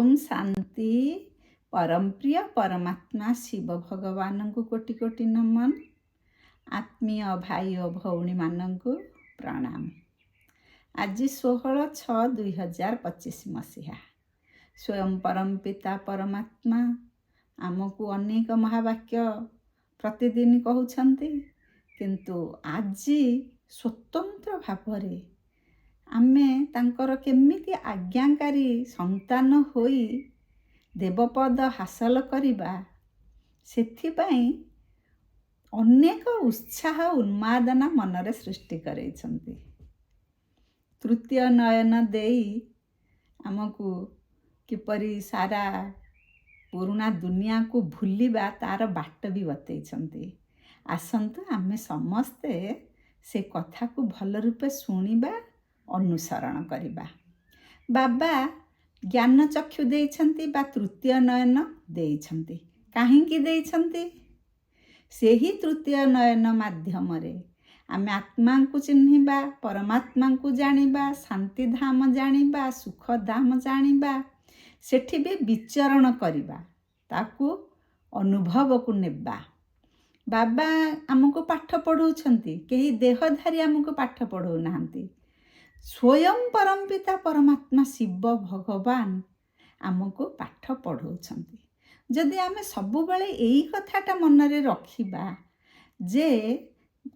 ओम शांति। परम प्रिय परमात्मा शिव भगवान को कोटि कोटि नमन। आत्मीय भाई और भौणी मानंकु प्रणाम। आज 16/6/2025 मसीहा। स्वयं परम पिता परमात्मा आमको अनेक महावाक्य प्रतिदिन कहउछंती, किंतु आज स्वतंत्र भावरे आमे तांकर केमिति आज्ञाकारी संतान होई देवपद हासिल करिबा, सेथिपाई अनेक उत्साह उन्मादना मनरे सृष्टि करैछंती। तृतीय नयन देई आमको किपरि सारा पुराना दुनिया को भूलिबा तार बाट भी बतैछंती। आसंतु आमे समस्ते से कथा को भल रूपे सुनिबा, अनुसरण करिबा। बाबा ज्ञान चक्षु देइछंती बा तृतीय नयन देइछंती। काहेकि देइछंती? सेही तृतीय नयन माध्यम रे आमे आत्मा को चिन्हिबा, परमात्मा को जानिबा, शांति धाम जानिबा, सुख धाम जानिबा, सेठी भी विचरण करिबा, ताकू अनुभव को नेबा। बाबा आमको पाठ पढ़ौछंती, केही देहधारी आमको पाठ पढ़ौ नाहंती। स्वयं परम पिता परमात्मा शिव भगवान आमको पाठ पढ़ौछंती। जदि आमे सबु बेले एई कथाटा मनरे रखिबा जे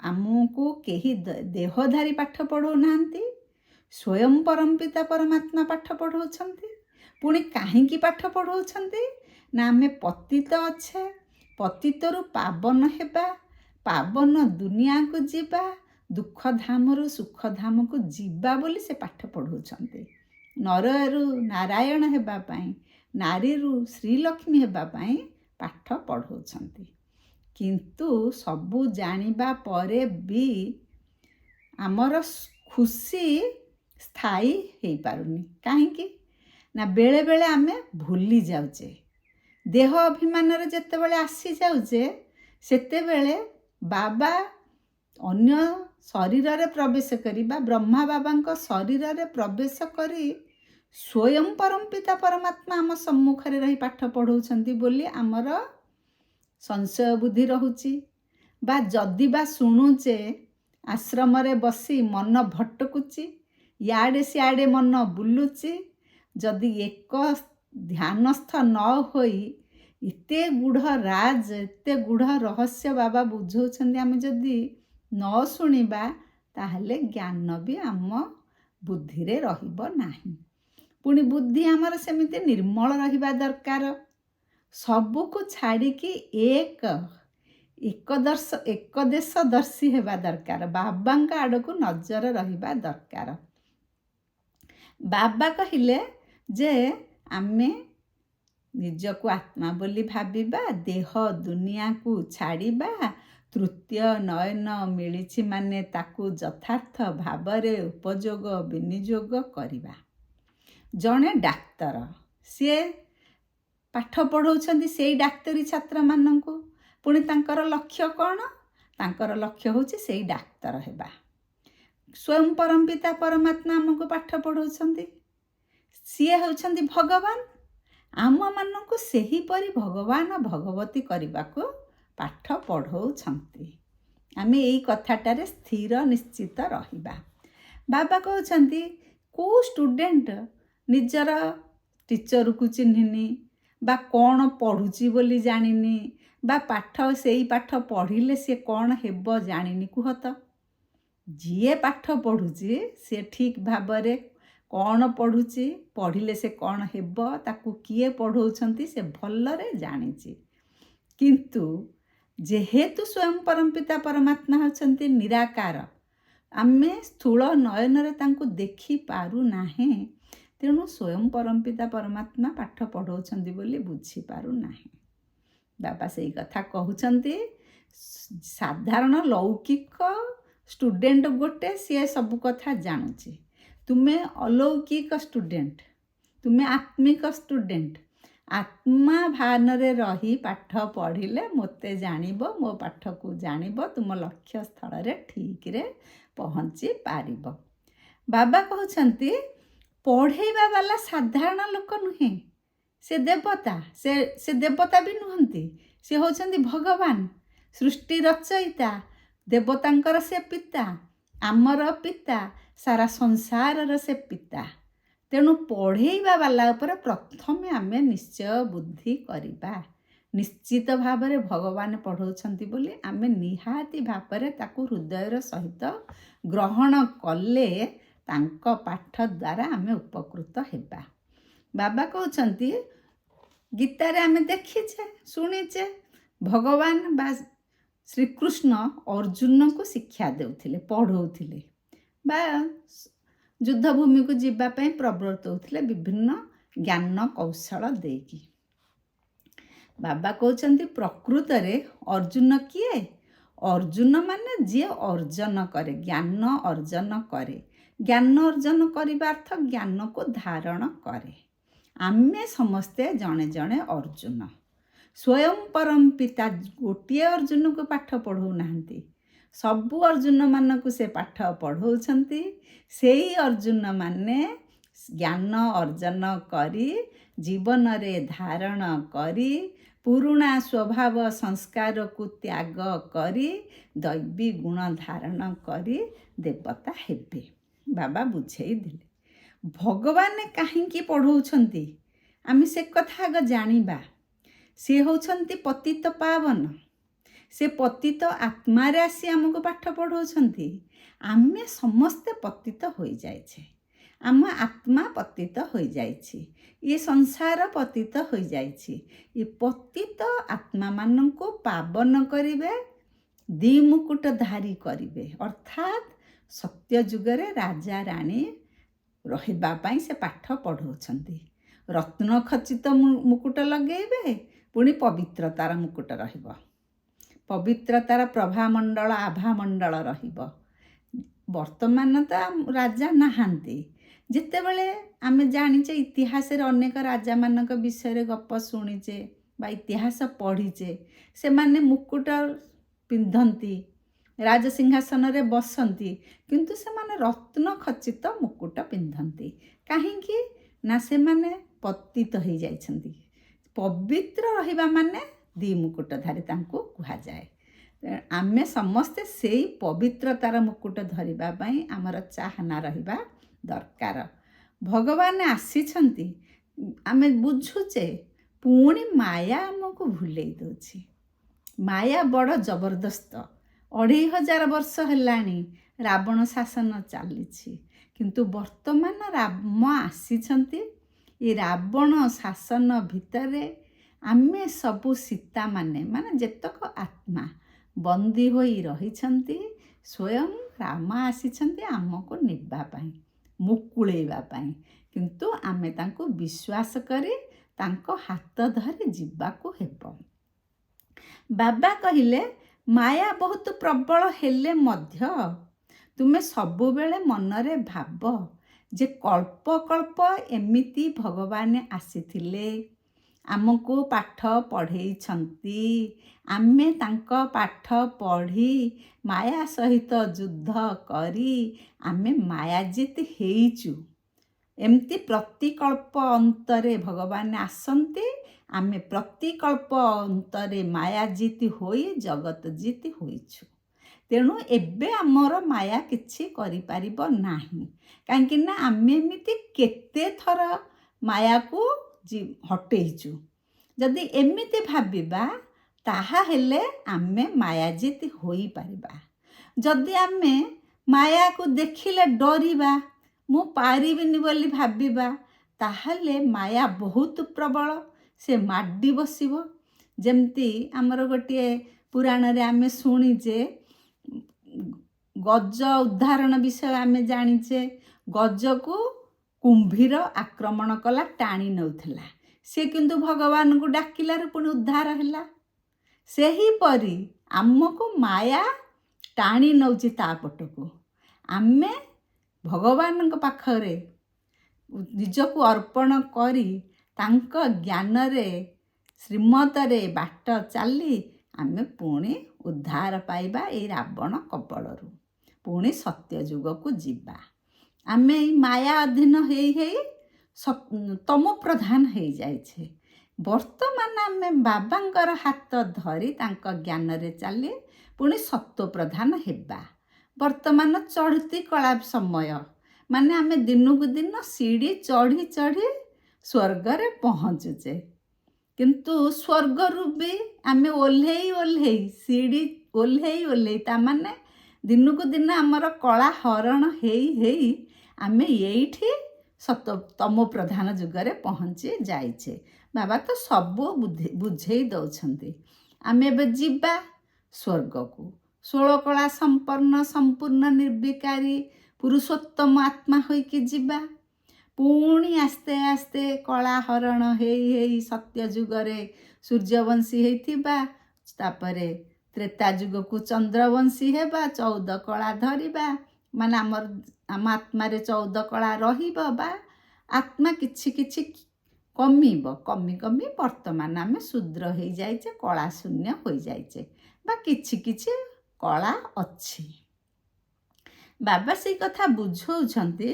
आमको केही देहधारी पाठ पढ़ौ नाहंती, स्वयं परम पिता परमात्मा पाठ पढ़ौछंती। पुणी काहेकि पाठ पढ़ौछंती ना आमे पतित अच्छे, पतितरु पावन हेबा, पावन दुनिया को जीवा, दुख धामरु सुख धाम को जीवा बोली से पाठ पढ़ौछंती। नररु नारायण हेबा पाई, नारीरु श्रीलक्ष्मी हेबा पाई पाठ पढ़ौछंती। किंतु सबु जानिबा परे भी आमर खुशी स्थायी हेई पारुनी। काहेकि ना बेले बेले आमे भूली जाउचे। देह अभिमान रे जेते बेले आसी जाउचे, सेते बेले बाबा अन्य शरीर रे प्रवेश करिबा, ब्रह्मा बाबा शरीर रे प्रवेश करी स्वयं परम पिता परमात्मा आम सम्मुख रे रही पाठ पढ़ौछंती बोली आमर संशय बुद्धि रहुची। बा जदि बा शुणुचे आश्रम रे बसी मन भटकुची, याडे सियाडे मन बुलुची, जदि एक ध्यानस्थ न होई इते गुढ़ राज, इते गुढ़ रहस्य बाबा बुझौछंती, आमे जदि न शुणिबा ताहले ज्ञान भी आम बुद्धि रे रहिबो नाही। पुणी बुद्धि आमर सेमिति निर्मल रहिबा दरकार। सबु को छाड़ी की एक देश दर्शी हेबा दरकार। बाबांका आड़को नजर रहिबा दरकार। बाबा कहिले जे आमे निजको आत्मा बोली भाबिबा, देह दुनिया को छाड़िबा, तृतीय नयन मिलिछि माने ताकू यथार्थ भावरे उपयोग विनियोग करिबा। जणे डाक्तर सी पाठ पढ़ौछंती सेई डाक्तरी छात्र मानंकु। पुणी तांकर लक्ष्य कौन? तांकर लक्ष्य होछि सेई डाक्तर हेबा। स्वयं परम पिता परमात्मा आमको पाठ पढ़ौछंती, सी होछंती भगवान। आम मानंकु सेही परी भगवान भगवती करिबाको पाठ पढ़ौछंती। आमे एई कथाटारे स्थिर निश्चित रहिबा। बाबा कहउछंती को स्टूडेंट निजर टीचर को चिन्हिनी, बा कौन पढ़ुची बोली जानिनी, बा पाठ सेई पाठ पढ़िले से कौन हेबो जानिनी। कुह तो जिए पाठ पढ़ुची से ठीक भावरे कौन पढ़ुची, पढ़िले से कौन हेबो, ताकू किए पढ़ौछंती से भलरे जानिची। किंतु जेहेतु स्वयं परम पिता परमात्मा होछंती निराकार, आमे स्थूल नयन रे तांकू देखि पारु नाही, तेणु स्वयं परम पिता परमात्मा पाठ पढ़ौछंती बोली बुझी पारु नाही। बाबा सेई कथा कहउछंती। साधारण लौकिक स्टूडेंट गोटे सी सब कथा जानुची। तुमे अलौकिक स्टूडेंट, तुमे आत्मिक स्टूडेंट, आत्मा भान रे रही पाठ पढ़िले मोते जानिबो, मो पाठ को जानिबो, तुम लक्ष्य स्थल रे ठीक रे पहुँची पारिबो। बाबा कहउछंती पढ़ेबा वाला साधारण लोक नुहे, ସେ ଦେବତା, ସେ ଦେବତା ବି ନୁହନ୍ତି, ସେ ହେଉଛନ୍ତି ଭଗବାନ, ସୃଷ୍ଟି ରଚୟିତା, ଦେବତାଙ୍କର ସେ ପିତା, ଆମର ପିତା, ସାରା ସଂସାରର ସେ ପିତା। ତେଣୁ ପଢ଼େଇବା ବାଲା ଉପରେ ପ୍ରଥମେ ଆମେ ନିଶ୍ଚୟ ବୁଦ୍ଧି କରିବା। ନିଶ୍ଚିତ ଭାବରେ ଭଗବାନ ପଢ଼ଉଛନ୍ତି ବୋଲି ଆମେ ନିହାତି ଭାବରେ ତାକୁ ହୃଦୟର ସହିତ ଗ୍ରହଣ କଲେ ତାଙ୍କ ପାଠ ଦ୍ୱାରା ଆମେ ଉପକୃତ ହେବା। ବାବା କହୁଛନ୍ତି, ଗୀତାରେ ଆମେ ଦେଖିଛେ ଶୁଣିଛେ, ଭଗବାନ ବା ଶ୍ରୀକୃଷ୍ଣ ଅର୍ଜୁନଙ୍କୁ ଶିକ୍ଷା ଦେଉଥିଲେ, ପଢ଼ଉଥିଲେ ବା ଯୁଦ୍ଧଭୂମିକୁ ଯିବା ପାଇଁ ପ୍ରବର୍ତ୍ତଉଥିଲେ ବିଭିନ୍ନ ଜ୍ଞାନ କୌଶଳ ଦେଇକି। ବାବା କହୁଛନ୍ତି ପ୍ରକୃତରେ ଅର୍ଜୁନ କିଏ? ଅର୍ଜୁନ ମାନେ ଯିଏ ଅର୍ଜନ କରେ, ଜ୍ଞାନ ଅର୍ଜନ କରେ। ଜ୍ଞାନ ଅର୍ଜନ କରିବା ଅର୍ଥ ଜ୍ଞାନକୁ ଧାରଣ କରେ। ଆମେ ସମସ୍ତେ ଜଣେ ଜଣେ ଅର୍ଜୁନ। ସ୍ୱୟଂ ପରମ ପିତା ଗୋଟିଏ ଅର୍ଜୁନକୁ ପାଠ ପଢ଼ଉନାହାନ୍ତି, ସବୁ ଅର୍ଜୁନମାନଙ୍କୁ ସେ ପାଠ ପଢ଼ଉଛନ୍ତି। ସେଇ ଅର୍ଜୁନମାନେ ଜ୍ଞାନ ଅର୍ଜନ କରି ଜୀବନରେ ଧାରଣ କରି ପୁରୁଣା ସ୍ୱଭାବ ସଂସ୍କାରକୁ ତ୍ୟାଗ କରି ଦୈବୀ ଗୁଣ ଧାରଣ କରି ଦେବତା ହେବେ। ବାବା ବୁଝେଇ ଦେଲେ। ଭଗବାନ କାହିଁକି ପଢ଼ଉଛନ୍ତି ଆମେ ସେ କଥା ଆଗ ଜାଣିବା। ସେ ହେଉଛନ୍ତି ପତିତ ପାବନ, ସେ ପତିତ ଆତ୍ମାରେ ଆସି ଆମକୁ ପାଠ ପଢ଼ଉଛନ୍ତି। ଆମେ ସମସ୍ତେ ପତିତ ହୋଇଯାଇଛେ, ଆମ ଆତ୍ମା ପତିତ ହୋଇଯାଇଛି, ଏ ସଂସାର ପତିତ ହୋଇଯାଇଛି। ଏ ପତିତ ଆତ୍ମାମାନଙ୍କୁ ପାବନ କରିବେ, ଦ୍ୱିମୁକୁଟଧାରୀ କରିବେ, ଅର୍ଥାତ୍ ସତ୍ୟ ଯୁଗରେ ରାଜା ରାଣୀ ରହିବା ପାଇଁ ସେ ପାଠ ପଢ଼ଉଛନ୍ତି। ରତ୍ନ ଖଚିତ ମୁକୁଟ ଲଗେଇବେ, ପୁଣି ପବିତ୍ରତାର ମୁକୁଟ ରହିବ, ପବିତ୍ରତାର ପ୍ରଭାମଣ୍ଡଳ ଆଭାମଣ୍ଡଳ ରହିବ। ବର୍ତ୍ତମାନ ତ ରାଜା ନାହାନ୍ତି। ଯେତେବେଳେ ଆମେ ଜାଣିଛେ ଇତିହାସରେ ଅନେକ ରାଜାମାନଙ୍କ ବିଷୟରେ ଗପ ଶୁଣିଛେ ବା ଇତିହାସ ପଢ଼ିଛେ, ସେମାନେ ମୁକୁଟ ପିନ୍ଧନ୍ତି, ରାଜସିଂହାସନରେ ବସନ୍ତି, କିନ୍ତୁ ସେମାନେ ରତ୍ନ ଖଚିତ ମୁକୁଟ ପିନ୍ଧନ୍ତି। କାହିଁକି ନା ସେମାନେ ପତିତ ହୋଇଯାଇଛନ୍ତି। ପବିତ୍ର ରହିବା ମାନେ ଦ୍ୱିମୁକୁଟଧାରୀ ତାଙ୍କୁ କୁହାଯାଏ। ଆମେ ସମସ୍ତେ ସେଇ ପବିତ୍ରତାର ମୁକୁଟ ଧରିବା ପାଇଁ ଆମର ଚାହନା ରହିବା ଦରକାର। ଭଗବାନ ଆସିଛନ୍ତି, ଆମେ ବୁଝୁଛେ, ପୁଣି ମାୟା ଆମକୁ ଭୁଲେଇ ଦେଉଛି। ମାୟା ବଡ଼ ଜବରଦସ୍ତ। 2500 ବର୍ଷ ହେଲାଣି ରାବଣ ଶାସନ ଚାଲିଛି, କିନ୍ତୁ ବର୍ତ୍ତମାନ ରାମ ଆସିଛନ୍ତି। ଏ ରାବଣ ଶାସନ ଭିତରେ ଆମେ ସବୁ ସୀତାମାନେ, ମାନେ ଯେତକ ଆତ୍ମା ବନ୍ଦୀ ହୋଇ ରହିଛନ୍ତି। ସ୍ୱୟଂ ରାମ ଆସିଛନ୍ତି ଆମକୁ ନେବା ପାଇଁ, ମୁକୁଳେଇବା ପାଇଁ, କିନ୍ତୁ ଆମେ ତାଙ୍କୁ ବିଶ୍ୱାସ କରି ତାଙ୍କ ହାତ ଧରି ଯିବାକୁ ହେବ। ବାବା କହିଲେ, ମାୟା ବହୁତ ପ୍ରବଳ ହେଲେ ମଧ୍ୟ ତୁମେ ସବୁବେଳେ ମନରେ ଭାବ ଯେ କଳ୍ପ କଳ୍ପ ଏମିତି ଭଗବାନ ଆସିଥିଲେ, ଆମକୁ ପାଠ ପଢ଼େଇଛନ୍ତି। ଆମେ ତାଙ୍କ ପାଠ ପଢ଼ି ମାୟା ସହିତ ଯୁଦ୍ଧ କରି ଆମେ ମାୟାଜିତ ହେଇଛୁ। ଏମିତି ପ୍ରତିକଳ୍ପ ଅନ୍ତରେ ଭଗବାନ ଆସନ୍ତି, ଆମେ ପ୍ରତିକଳ୍ପ ଅନ୍ତରେ ମାୟାଜିତ ହୋଇ ଜଗତ ଜିତ ହୋଇଛୁ। ତେଣୁ ଏବେ ଆମର ମାୟା କିଛି କରିପାରିବ ନାହିଁ। କାହିଁକି ନା ଆମେ ଏମିତି କେତେ ଥର ମାୟାକୁ ହଟେଇଛୁ। ଯଦି ଏମିତି ଭାବିବା, ତାହେଲେ ଆମେ ମାୟାଜିତ ହୋଇପାରିବା। ଯଦି ଆମେ ମାୟାକୁ ଦେଖିଲେ ଡରିବା, ମୁଁ ପାରିବିନି ବୋଲି ଭାବିବା, ତାହେଲେ ମାୟା ବହୁତ ପ୍ରବଳ, ସେ ମାଡ଼ି ବସିବ। ଯେମିତି ଆମର ଗୋଟିଏ ପୁରାଣରେ ଆମେ ଶୁଣିଛେ, ଗଜ ଉଦାହରଣ ବିଷୟ ଆମେ ଜାଣିଛେ। ଗଜକୁ କୁମ୍ଭୀର ଆକ୍ରମଣ କଲା, ଟାଣି ନେଉଥିଲା, ସେ କିନ୍ତୁ ଭଗବାନଙ୍କୁ ଡାକିଲାରୁ ପୁଣି ଉଦ୍ଧାର ହେଲା। ସେହିପରି ଆମକୁ ମାୟା ଟାଣି ନେଉଛି ତା ପଟକୁ। ଆମେ ଭଗବାନଙ୍କ ପାଖରେ ନିଜକୁ ଅର୍ପଣ କରି ତାଙ୍କ ଜ୍ଞାନରେ ଶ୍ରୀମତରେ ବାଟ ଚାଲି ଆମେ ପୁଣି ଉଦ୍ଧାର ପାଇବା ଏଇ ରାବଣ କବଳରୁ, ପୁଣି ସତ୍ୟ ଯୁଗକୁ ଯିବା। ଆମେ ଏଇ ମାୟା ଅଧୀନ ହେଇ ହେଇ ତମ ପ୍ରଧାନ ହେଇଯାଇଛି। ବର୍ତ୍ତମାନ ଆମେ ବାବାଙ୍କର ହାତ ଧରି ତାଙ୍କ ଜ୍ଞାନରେ ଚାଲି ପୁଣି ସତ୍ତ୍ୱ ପ୍ରଧାନ ହେବା। ବର୍ତ୍ତମାନ ଚଢ଼ତି କଳା ସମୟ, ମାନେ ଆମେ ଦିନକୁ ଦିନ ସିଡ଼ି ଚଢ଼ି ଚଢ଼ି ସ୍ୱର୍ଗରେ ପହଞ୍ଚୁଛେ। କିନ୍ତୁ ସ୍ୱର୍ଗରୁ ବି ଆମେ ଓହ୍ଲେଇ ସିଡ଼ି ଓହ୍ଲେଇ ତାମାନେ ଦିନକୁ ଦିନ ଆମର କଳା ହରଣ ହେଇ ଆମେ ଏଇଠି ତମ ପ୍ରଧାନ ଯୁଗରେ ପହଞ୍ଚି ଯାଇଛେ। ବାବା ତ ସବୁ ବୁଝେଇ ଦେଉଛନ୍ତି। ଆମେ ଏବେ ଯିବା ସ୍ୱର୍ଗକୁ, 16 କଳା ସମ୍ପୂର୍ଣ୍ଣ ନିର୍ବିକାରୀ ପୁରୁଷୋତ୍ତମ ଆତ୍ମା ହୋଇକି ଯିବା। ପୁଣି ଆସ୍ତେ ଆସ୍ତେ କଳା ହରଣ ହେଇ ସତ୍ୟ ଯୁଗରେ ସୂର୍ଯ୍ୟବଂଶୀ ହେଇଥିବା, ତାପରେ ତ୍ରେତା ଯୁଗକୁ ଚନ୍ଦ୍ରବଂଶୀ ହେବା, 14 କଳା ଧରିବା, ମାନେ ଆମ ଆତ୍ମାରେ 14 କଳା ରହିବ ବା ଆତ୍ମା କିଛି କମି ବର୍ତ୍ତମାନ ଆମେ ଶୂଦ୍ର ହେଇଯାଇଛେ, କଳା ଶୂନ୍ୟ ହୋଇଯାଇଛେ ବା କିଛି କଳା ଅଛି। ବାବା ସେଇ କଥା ବୁଝଉଛନ୍ତି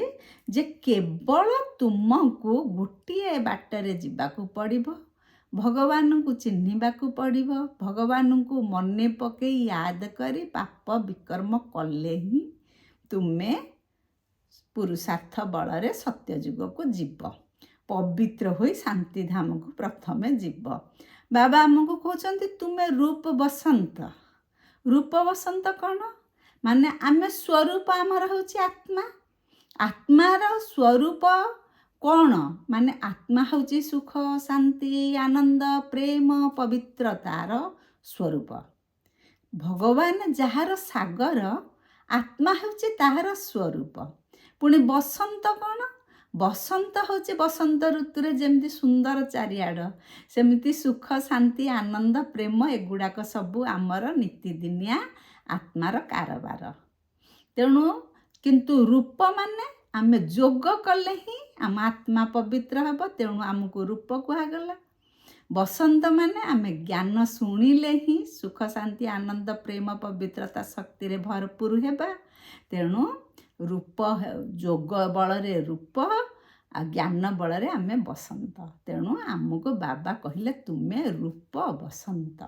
ଯେ କେବଳ ତୁମକୁ ଗୋଟିଏ ବାଟରେ ଯିବାକୁ ପଡ଼ିବ, ଭଗବାନଙ୍କୁ ଚିହ୍ନିବାକୁ ପଡ଼ିବ। ଭଗବାନଙ୍କୁ ମନେ ପକେଇ ୟାଦ କରି ପାପ ବିକର୍ମ କଲେ ହିଁ ତୁମେ ପୁରୁଷାର୍ଥ ବଳରେ ସତ୍ୟଯୁଗକୁ ଯିବ, ପବିତ୍ର ହୋଇ ଶାନ୍ତିଧାମକୁ ପ୍ରଥମେ ଯିବ। ବାବା ଆମକୁ କହୁଛନ୍ତି ତୁମେ ରୂପ ବସନ୍ତ। ରୂପ ବସନ୍ତ କ'ଣ? ମାନେ ଆମେ ସ୍ୱରୂପ ଆମର ହେଉଛି ଆତ୍ମା। ଆତ୍ମାର ସ୍ୱରୂପ କ'ଣ? ମାନେ ଆତ୍ମା ହେଉଛି ସୁଖ, ଶାନ୍ତି, ଆନନ୍ଦ, ପ୍ରେମ, ପବିତ୍ରତାର ସ୍ୱରୂପ। ଭଗବାନ ଯାହାର ସାଗର, ଆତ୍ମା ହେଉଛି ତାହାର ସ୍ୱରୂପ। ପୁଣି ବସନ୍ତ କ'ଣ? ବସନ୍ତ ହେଉଛି ବସନ୍ତ ଋତୁରେ ଯେମିତି ସୁନ୍ଦର ଚାରିଆଡ଼, ସେମିତି ସୁଖ, ଶାନ୍ତି, ଆନନ୍ଦ, ପ୍ରେମ ଏଗୁଡ଼ାକ ସବୁ ଆମର ନୀତିଦିନିଆ ଆତ୍ମାର କାରବାର। ତେଣୁ କିନ୍ତୁ ରୂପ ମାନେ ଆମେ ଯୋଗ କଲେ ହିଁ ଆମ ଆତ୍ମା ପବିତ୍ର ହେବ, ତେଣୁ ଆମକୁ ରୂପ କୁହାଗଲା। ବସନ୍ତ ମାନେ ଆମେ ଜ୍ଞାନ ଶୁଣିଲେ ହିଁ ସୁଖ, ଶାନ୍ତି, ଆନନ୍ଦ, ପ୍ରେମ, ପବିତ୍ରତା ଶକ୍ତିରେ ଭରପୁର ହେବା। ତେଣୁ ରୂପ, ଯୋଗ ବଳରେ ରୂପ ଆଉ ଜ୍ଞାନ ବଳରେ ଆମେ ବସନ୍ତ। ତେଣୁ ଆମକୁ ବାବା କହିଲେ ତୁମେ ରୂପ ବସନ୍ତ।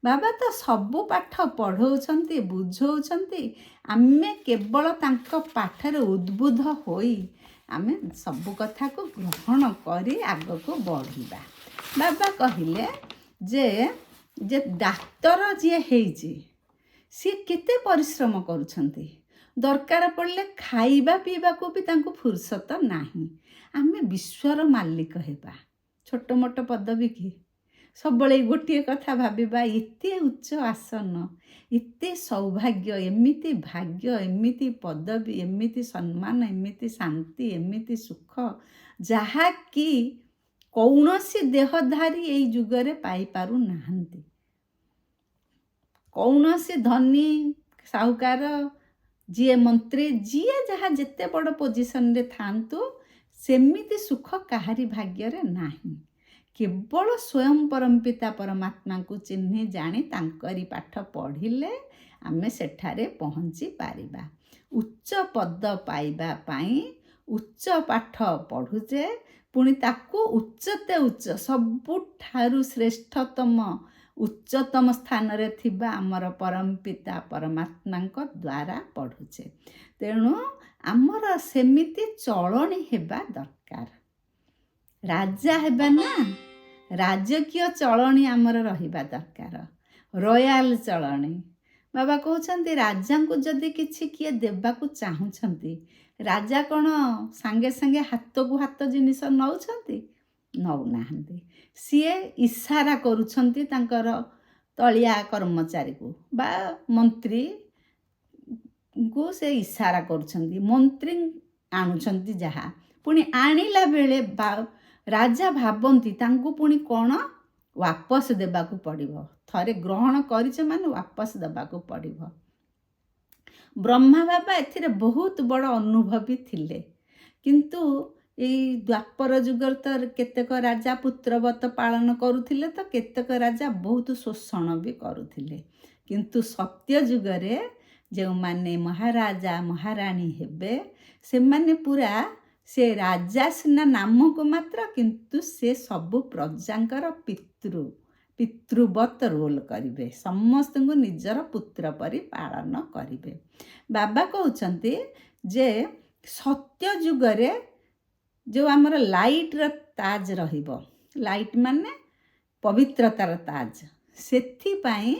ବାବା ତ ସବୁ ପାଠ ପଢ଼ଉଛନ୍ତି, ବୁଝଉଛନ୍ତି, ଆମେ କେବଳ ତାଙ୍କ ପାଠରେ ଉଦ୍ବୁଦ୍ଧ ହୋଇ ଆମେ ସବୁ କଥାକୁ ଗ୍ରହଣ କରି ଆଗକୁ ବଢ଼ିବା। ବାବା କହିଲେ ଯେ ଡାକ୍ତର ଯିଏ ହେଇଛି ସିଏ କେତେ ପରିଶ୍ରମ କରୁଛନ୍ତି, ଦରକାର ପଡ଼ିଲେ ଖାଇବା ପିଇବାକୁ ବି ତାଙ୍କୁ ଫୁର୍ସତ ନାହିଁ। ଆମେ ବିଶ୍ୱର ମାଲିକ ହେବା, ଛୋଟ ମୋଟ ପଦବୀ କି ସବୁବେଳେ ଗୋଟିଏ କଥା ଭାବିବା, ଏତେ ଉଚ୍ଚ ଆସନ, ଏତେ ସୌଭାଗ୍ୟ, ଏମିତି ଭାଗ୍ୟ, ଏମିତି ପଦବୀ, ଏମିତି ସମ୍ମାନ, ଏମିତି ଶାନ୍ତି, ଏମିତି ସୁଖ, ଯାହାକି କୌଣସି ଦେହଧାରୀ ଏଇ ଯୁଗରେ ପାଇପାରୁନାହାନ୍ତି। କୌଣସି ଧନୀ ସାହୁକାର, ଯିଏ ମନ୍ତ୍ରୀ, ଯିଏ ଯାହା ଯେତେ ବଡ଼ ପୋଜିସନରେ ଥାଆନ୍ତୁ, ସେମିତି ସୁଖ କାହାରି ଭାଗ୍ୟରେ ନାହିଁ। କେବଳ ସ୍ୱୟଂ ପରମପିତା ପରମାତ୍ମାଙ୍କୁ ଚିହ୍ନି ଜାଣି ତାଙ୍କରି ପାଠ ପଢ଼ିଲେ ଆମେ ସେଠାରେ ପହଞ୍ଚି ପାରିବା। ଉଚ୍ଚ ପଦ ପାଇବା ପାଇଁ ଉଚ୍ଚ ପାଠ ପଢ଼ୁଛେ, ପୁଣି ତାକୁ ଉଚ୍ଚ ସବୁଠାରୁ ଶ୍ରେଷ୍ଠତମ ଉଚ୍ଚତମ ସ୍ଥାନରେ ଥିବା ଆମର ପରମପିତା ପରମାତ୍ମାଙ୍କ ଦ୍ୱାରା ପଢ଼ୁଛେ। ତେଣୁ ଆମର ସେମିତି ଚଳଣି ହେବା ଦରକାର। ରାଜା ହେବା ନା, ରାଜକୀୟ ଚଳଣି ଆମର ରହିବା ଦରକାର, ରୟାଲ ଚଳଣି। ବାବା କହୁଛନ୍ତି ରାଜାଙ୍କୁ ଯଦି କିଛି କିଏ ଦେବାକୁ ଚାହୁଁଛନ୍ତି, ରାଜା କ'ଣ ସାଙ୍ଗେ ସାଙ୍ଗେ ହାତକୁ ହାତ ଜିନିଷ ନେଉଛନ୍ତି? ନେଉନାହାନ୍ତି। ସିଏ ଇସାରା କରୁଛନ୍ତି ତାଙ୍କର ତଳିଆ କର୍ମଚାରୀକୁ ବା ମନ୍ତ୍ରୀଙ୍କୁ, ସେ ଇସାରା କରୁଛନ୍ତି, ମନ୍ତ୍ରୀ ଆଣୁଛନ୍ତି ଯାହା, ପୁଣି ଆଣିଲା ବେଳେ ରାଜା ଭାବନ୍ତି ତାଙ୍କୁ ପୁଣି କ'ଣ ୱାପସ ଦେବାକୁ ପଡ଼ିବ। ଥରେ ଗ୍ରହଣ କରିଛ ମାନେ ୱାପସ ଦେବାକୁ ପଡ଼ିବ। ବ୍ରହ୍ମା ବାବା ଏଥିରେ ବହୁତ ବଡ଼ ଅନୁଭବୀ ଥିଲେ। କିନ୍ତୁ ଏଇ ଦ୍ୱାପର ଯୁଗରେ ତ କେତେକ ରାଜା ପୁତ୍ରବତ ପାଳନ କରୁଥିଲେ, ତ କେତେକ ରାଜା ବହୁତ ଶୋଷଣ ବି କରୁଥିଲେ। କିନ୍ତୁ ସତ୍ୟ ଯୁଗରେ ଯେଉଁମାନେ ମହାରାଜା ମହାରାଣୀ ହେବେ, ସେମାନେ ପୁରା ସେ ରାଜା ସିନା ନାମକୁ ମାତ୍ର, କିନ୍ତୁ ସେ ସବୁ ପ୍ରଜାଙ୍କର ପିତୃବତ୍ ରୋଲ୍ କରିବେ, ସମସ୍ତଙ୍କୁ ନିଜର ପୁତ୍ର ପରି ପାଳନ କରିବେ। ବାବା କହୁଛନ୍ତି ଯେ ସତ୍ୟ ଯୁଗରେ ଯେଉଁ ଆମର ଲାଇଟ୍ର ତାଜ ରହିବ, ଲାଇଟ୍ ମାନେ ପବିତ୍ରତାର ତାଜ, ସେଥିପାଇଁ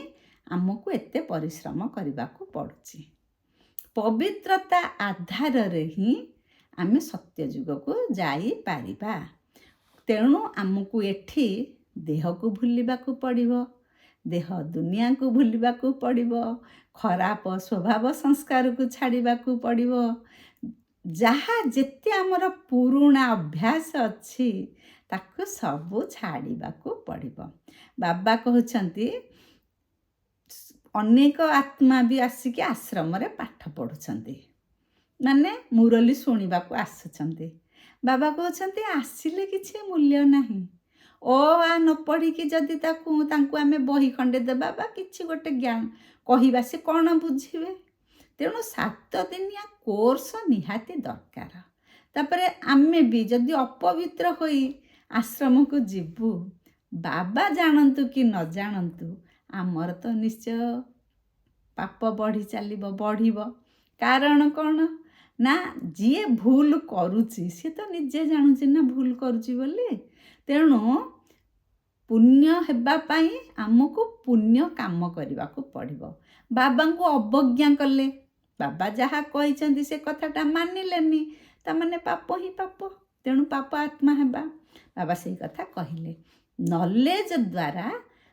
ଆମକୁ ଏତେ ପରିଶ୍ରମ କରିବାକୁ ପଡ଼ୁଛି। ପବିତ୍ରତା ଆଧାରରେ ହିଁ ଆମେ ସତ୍ୟ ଯୁଗକୁ ଯାଇପାରିବା। ତେଣୁ ଆମକୁ ଏଠି ଦେହକୁ ଭୁଲିବାକୁ ପଡ଼ିବ, ଦେହ ଦୁନିଆକୁ ଭୁଲିବାକୁ ପଡ଼ିବ, ଖରାପ ସ୍ୱଭାବ ସଂସ୍କାରକୁ ଛାଡ଼ିବାକୁ ପଡ଼ିବ। ଯାହା ଯେତେ ଆମର ପୁରୁଣା ଅଭ୍ୟାସ ଅଛି ତାକୁ ସବୁ ଛାଡ଼ିବାକୁ ପଡ଼ିବ। ବାବା କହୁଛନ୍ତି ଅନେକ ଆତ୍ମା ବି ଆସିକି ଆଶ୍ରମରେ ପାଠ ପଢ଼ୁଛନ୍ତି, ମାନେ ମୁରଲି ଶୁଣିବାକୁ ଆସୁଛନ୍ତି। ବାବା କହୁଛନ୍ତି ଆସିଲେ କିଛି ମୂଲ୍ୟ ନାହିଁ। ଅ ଆ ନ ପଢ଼ିକି ଯଦି ତାଙ୍କୁ ଆମେ ବହି ଖଣ୍ଡେ ଦେବା ବା କିଛି ଗୋଟେ ଜ୍ଞାନ କହିବା, ସେ କ'ଣ ବୁଝିବେ? ତେଣୁ 7 ଦିନିଆ କୋର୍ସ ନିହାତି ଦରକାର। ତାପରେ ଆମେ ବି ଯଦି ଅପବିତ୍ର ହୋଇ ଆଶ୍ରମକୁ ଯିବୁ, ବାବା ଜାଣନ୍ତୁ କି ନ ଜାଣନ୍ତୁ, ଆମର ତ ନିଶ୍ଚୟ ପାପ ବଢ଼ିବ। କାରଣ କ'ଣ ନା, ଯିଏ ଭୁଲ କରୁଛି ସିଏ ତ ନିଜେ ଜାଣୁଛି ନା ଭୁଲ କରୁଛି ବୋଲି। ତେଣୁ ପୁଣ୍ୟ ହେବା ପାଇଁ ଆମକୁ ପୁଣ୍ୟ କାମ କରିବାକୁ ପଡ଼ିବ। ବାବାଙ୍କୁ ଅବଜ୍ଞା କଲେ, ବାବା ଯାହା କହିଛନ୍ତି ସେ କଥାଟା ମାନିଲେନି, ତାମାନେ ପାପ ହିଁ ପାପ, ତେଣୁ ପାପ ଆତ୍ମା ହେବା। ବାବା ସେଇ କଥା କହିଲେ। ନଲେଜ ଦ୍ୱାରା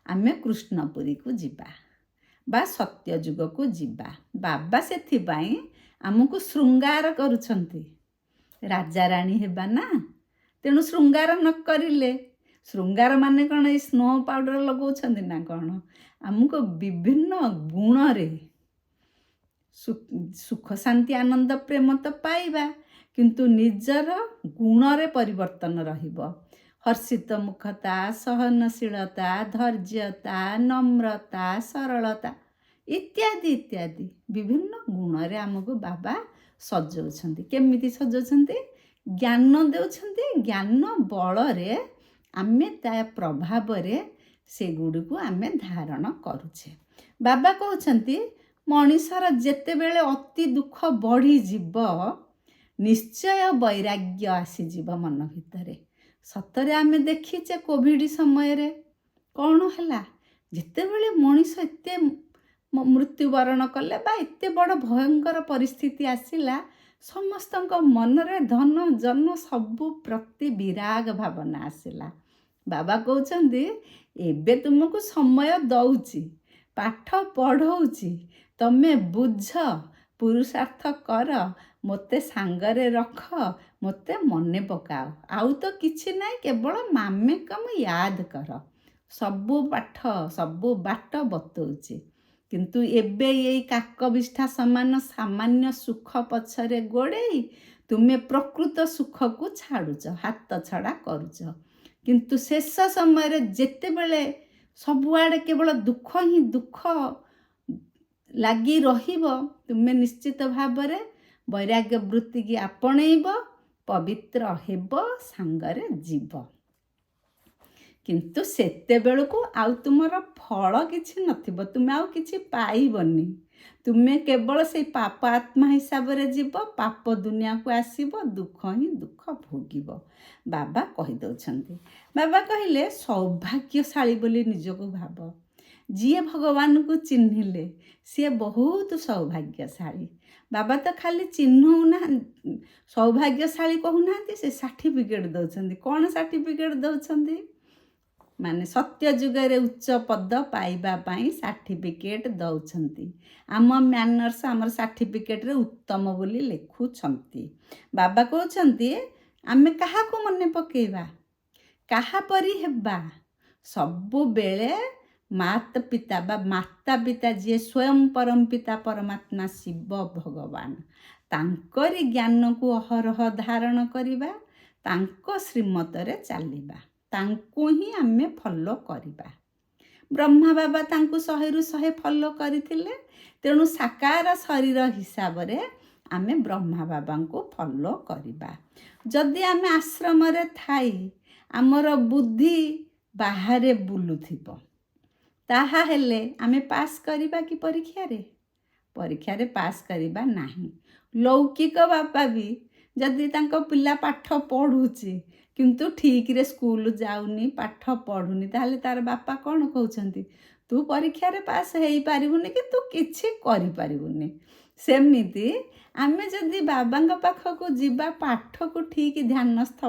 ଆମେ କୃଷ୍ଣପୁରୀକୁ ଯିବା ବା ସତ୍ୟ ଯୁଗକୁ ଯିବା। ବାବା ସେଥିପାଇଁ ଆମକୁ ଶୃଙ୍ଗାର କରୁଛନ୍ତି, ରାଜାରାଣୀ ହେବା ନା। ତେଣୁ ଶୃଙ୍ଗାର ନ କରିଲେ, ଶୃଙ୍ଗାର ମାନେ କ'ଣ ଏଇ ସ୍ନୋ ପାଉଡ଼ର ଲଗାଉଛନ୍ତି ନା କ'ଣ? ଆମକୁ ବିଭିନ୍ନ ଗୁଣରେ ସୁଖ ଶାନ୍ତି ଆନନ୍ଦ ପ୍ରେମ ତ ପାଇବା, କିନ୍ତୁ ନିଜର ଗୁଣରେ ପରିବର୍ତ୍ତନ ରହିବ। ହର୍ଷିତ ମୁଖତା, ସହନଶୀଳତା, ଧୈର୍ଯ୍ୟତା, ନମ୍ରତା, ସରଳତା ଇତ୍ୟାଦି ଇତ୍ୟାଦି ବିଭିନ୍ନ ଗୁଣରେ ଆମକୁ ବାବା ସଜଉଛନ୍ତି। କେମିତି ସଜଉଛନ୍ତି? ଜ୍ଞାନ ଦେଉଛନ୍ତି। ଜ୍ଞାନ ବଳରେ ଆମେ ତା ପ୍ରଭାବରେ ସେଗୁଡ଼ିକୁ ଆମେ ଧାରଣ କରୁଛେ। ବାବା କହୁଛନ୍ତି ମଣିଷର ଯେତେବେଳେ ଅତି ଦୁଃଖ ବଢ଼ିଯିବ, ନିଶ୍ଚୟ ବୈରାଗ୍ୟ ଆସିଯିବ ମନ ଭିତରେ। ସତରେ ଆମେ ଦେଖିଛେ କୋଭିଡ଼ ସମୟରେ କ'ଣ ହେଲା? ଯେତେବେଳେ ମଣିଷ ଏତେ ମୃତ୍ୟୁବରଣ କଲେ ବା ଏତେ ବଡ଼ ଭୟଙ୍କର ପରିସ୍ଥିତି ଆସିଲା, ସମସ୍ତଙ୍କ ମନରେ ଧନ ଜନ ସବୁ ପ୍ରତି ବିରାଗ ଭାବନା ଆସିଲା। ବାବା କହୁଛନ୍ତି ଏବେ ତୁମକୁ ସମୟ ଦଉଛି, ପାଠ ପଢ଼ଉଛି, ତମେ ବୁଝ, ପୁରୁଷାର୍ଥ କର, ମୋତେ ସାଙ୍ଗରେ ରଖ, ମୋତେ ମନେ ପକାଅ। ଆଉ ତ କିଛି ନାହିଁ, କେବଳ ମାମେକମ ୟାଦ କର। ସବୁ ପାଠ ସବୁ ବାଟ ବତଉଛି। କିନ୍ତୁ ଏବେ ଏଇ କାକବିଷ୍ଠା ସମାନ ସାମାନ୍ୟ ସୁଖ ପଛରେ ଗୋଡ଼େଇ ତୁମେ ପ୍ରକୃତ ସୁଖକୁ ଛାଡ଼ୁଛ, ହାତ ଛଡ଼ା କରୁଛ। କିନ୍ତୁ ଶେଷ ସମୟରେ ଯେତେବେଳେ ସବୁଆଡ଼େ କେବଳ ଦୁଃଖ ହିଁ ଦୁଃଖ ଲାଗି ରହିବ, ତୁମେ ନିଶ୍ଚିତ ଭାବରେ ବୈରାଗ୍ୟ ବୃତ୍ତିକି ଆପଣେଇବ, ପବିତ୍ର ହେବ, ସାଙ୍ଗରେ ଯିବ। କିନ୍ତୁ ସେତେବେଳକୁ ଆଉ ତୁମର ଫଳ କିଛି ନଥିବ, ତୁମେ ଆଉ କିଛି ପାଇବନି। ତୁମେ କେବଳ ସେଇ ପାପ ଆତ୍ମା ହିସାବରେ ଯିବ, ପାପ ଦୁନିଆକୁ ଆସିବ, ଦୁଃଖ ହିଁ ଦୁଃଖ ଭୋଗିବ। ବାବା କହିଦେଉଛନ୍ତି। ବାବା କହିଲେ ସୌଭାଗ୍ୟଶାଳୀ ବୋଲି ନିଜକୁ ଭାବ। ଯିଏ ଭଗବାନଙ୍କୁ ଚିହ୍ନିଲେ ସିଏ ବହୁତ ସୌଭାଗ୍ୟଶାଳୀ। ବାବା ତ ଖାଲି ଚିହ୍ନଉନାହାନ୍ତି, ସୌଭାଗ୍ୟଶାଳୀ କହୁନାହାନ୍ତି, ସେ ସାର୍ଟିଫିକେଟ୍ ଦେଉଛନ୍ତି। କ'ଣ ସାର୍ଟିଫିକେଟ୍ ଦେଉଛନ୍ତି? ମାନେ ସତ୍ୟ ଯୁଗରେ ଉଚ୍ଚ ପଦ ପାଇବା ପାଇଁ ସାର୍ଟିଫିକେଟ୍ ଦେଉଛନ୍ତି। ଆମ ମ୍ୟାନର୍ସ ଆମର ସାର୍ଟିଫିକେଟ୍ରେ ଉତ୍ତମ ବୋଲି ଲେଖୁଛନ୍ତି। ବାବା କହୁଛନ୍ତି ଆମେ କାହାକୁ ମନେ ପକେଇବା, କାହା ପରି ହେବା? ସବୁବେଳେ ମାତା ପିତା ଯିଏ ସ୍ୱୟଂ ପରମପିତା ପରମାତ୍ମା ଶିବ ଭଗବାନ, ତାଙ୍କରି ଜ୍ଞାନକୁ ଅହରହ ଧାରଣ କରିବା, ତାଙ୍କ ଶ୍ରୀମତରେ ଚାଲିବା, ତାଙ୍କୁ ହିଁ ଆମେ ଫଲୋ କରିବା। ବ୍ରହ୍ମା ବାବା ତାଙ୍କୁ 100ରୁ 100 ଫଲୋ କରିଥିଲେ। ତେଣୁ ସାକାର ଶରୀର ହିସାବରେ ଆମେ ବ୍ରହ୍ମା ବାବାଙ୍କୁ ଫଲୋ କରିବା। ଯଦି ଆମେ ଆଶ୍ରମରେ ଥାଇ ଆମର ବୁଦ୍ଧି ବାହାରେ ବୁଲୁଥିବ, ତାହା ହେଲେ ଆମେ ପାସ୍ କରିବା କି ପରୀକ୍ଷାରେ ପାସ୍ କରିବା ନାହିଁ। ଲୌକିକ ବାପା ବି ଯଦି ତାଙ୍କ ପିଲା ପାଠ ପଢ଼ୁଛି କିନ୍ତୁ ଠିକରେ ସ୍କୁଲ ଯାଉନି, ପାଠ ପଢ଼ୁନି, ତାହେଲେ ତାର ବାପା କ'ଣ କହୁଛନ୍ତି? ତୁ ପରୀକ୍ଷାରେ ପାସ୍ ହେଇପାରିବୁନି କି ତୁ କିଛି କରିପାରିବୁନି। ସେମିତି ଆମେ ଯଦି ବାବାଙ୍କ ପାଖକୁ ଯିବା, ପାଠକୁ ଠିକ ଧ୍ୟାନସ୍ଥ,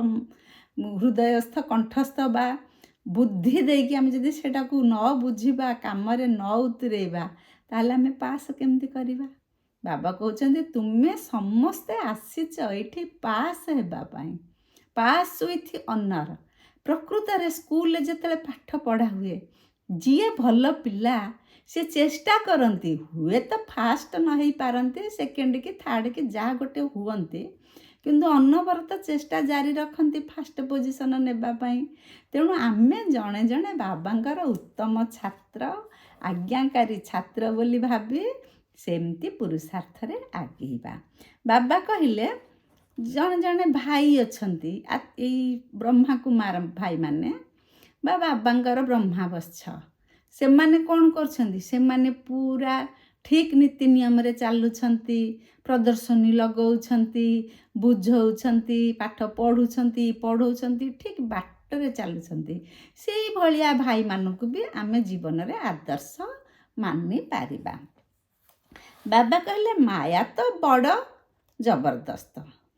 ହୃଦୟସ୍ଥ, କଣ୍ଠସ୍ଥ ବା ବୁଦ୍ଧି ଦେଇକି ଆମେ ଯଦି ସେଟାକୁ ନ ବୁଝିବା, କାମରେ ନ ଉତରେଇବା, ତାହେଲେ ଆମେ ପାସ୍ କେମିତି କରିବା? ବାବା କହୁଛନ୍ତି ତୁମେ ସମସ୍ତେ ଆସିଛ ଏଇଠି ପାସ୍ ହେବା ପାଇଁ, ପାସ୍ ୱିଥ୍ ଅନର୍। ପ୍ରକୃତରେ ସ୍କୁଲରେ ଯେତେବେଳେ ପାଠ ପଢ଼ା ହୁଏ, ଯିଏ ଭଲ ପିଲା ସେ ଚେଷ୍ଟା କରନ୍ତି, ହୁଏତ ଫାଷ୍ଟ ନ ହେଇପାରନ୍ତି, ସେକେଣ୍ଡ କି ଥାର୍ଡ଼ କି ଯାହା ଗୋଟେ ହୁଅନ୍ତି, କିନ୍ତୁ ଅନବରତ ଚେଷ୍ଟା ଜାରି ରଖନ୍ତି ଫାଷ୍ଟ ପୋଜିସନ୍ ନେବା ପାଇଁ। ତେଣୁ ଆମେ ଜଣେ ଜଣେ ବାବାଙ୍କର ଉତ୍ତମ ଛାତ୍ର, ଆଜ୍ଞାକାରୀ ଛାତ୍ର ବୋଲି ଭାବି ସେମିତି ପୁରୁଷାର୍ଥରେ ଆଗେଇବା। ବାବା କହିଲେ ଜଣେ ଜଣେ ଭାଇ ଅଛନ୍ତି, ଏଇ ବ୍ରହ୍ମାକୁମାର ଭାଇମାନେ ବା ବାବାଙ୍କର ବ୍ରହ୍ମାବତ୍ସ, ସେମାନେ କ'ଣ କରୁଛନ୍ତି? ସେମାନେ ପୁରା ଠିକ୍ ନୀତି ନିୟମରେ ଚାଲୁଛନ୍ତି, ପ୍ରଦର୍ଶନୀ ଲଗାଉଛନ୍ତି, ବୁଝଉଛନ୍ତି, ପାଠ ପଢ଼ଉଛନ୍ତି, ଠିକ୍ ବାଟରେ ଚାଲୁଛନ୍ତି। ସେଇଭଳିଆ ଭାଇମାନଙ୍କୁ ବି ଆମେ ଜୀବନରେ ଆଦର୍ଶ ମାନିପାରିବା। ବାବା କହିଲେ ମାୟା ତ ବଡ଼ ଜବରଦସ୍ତ,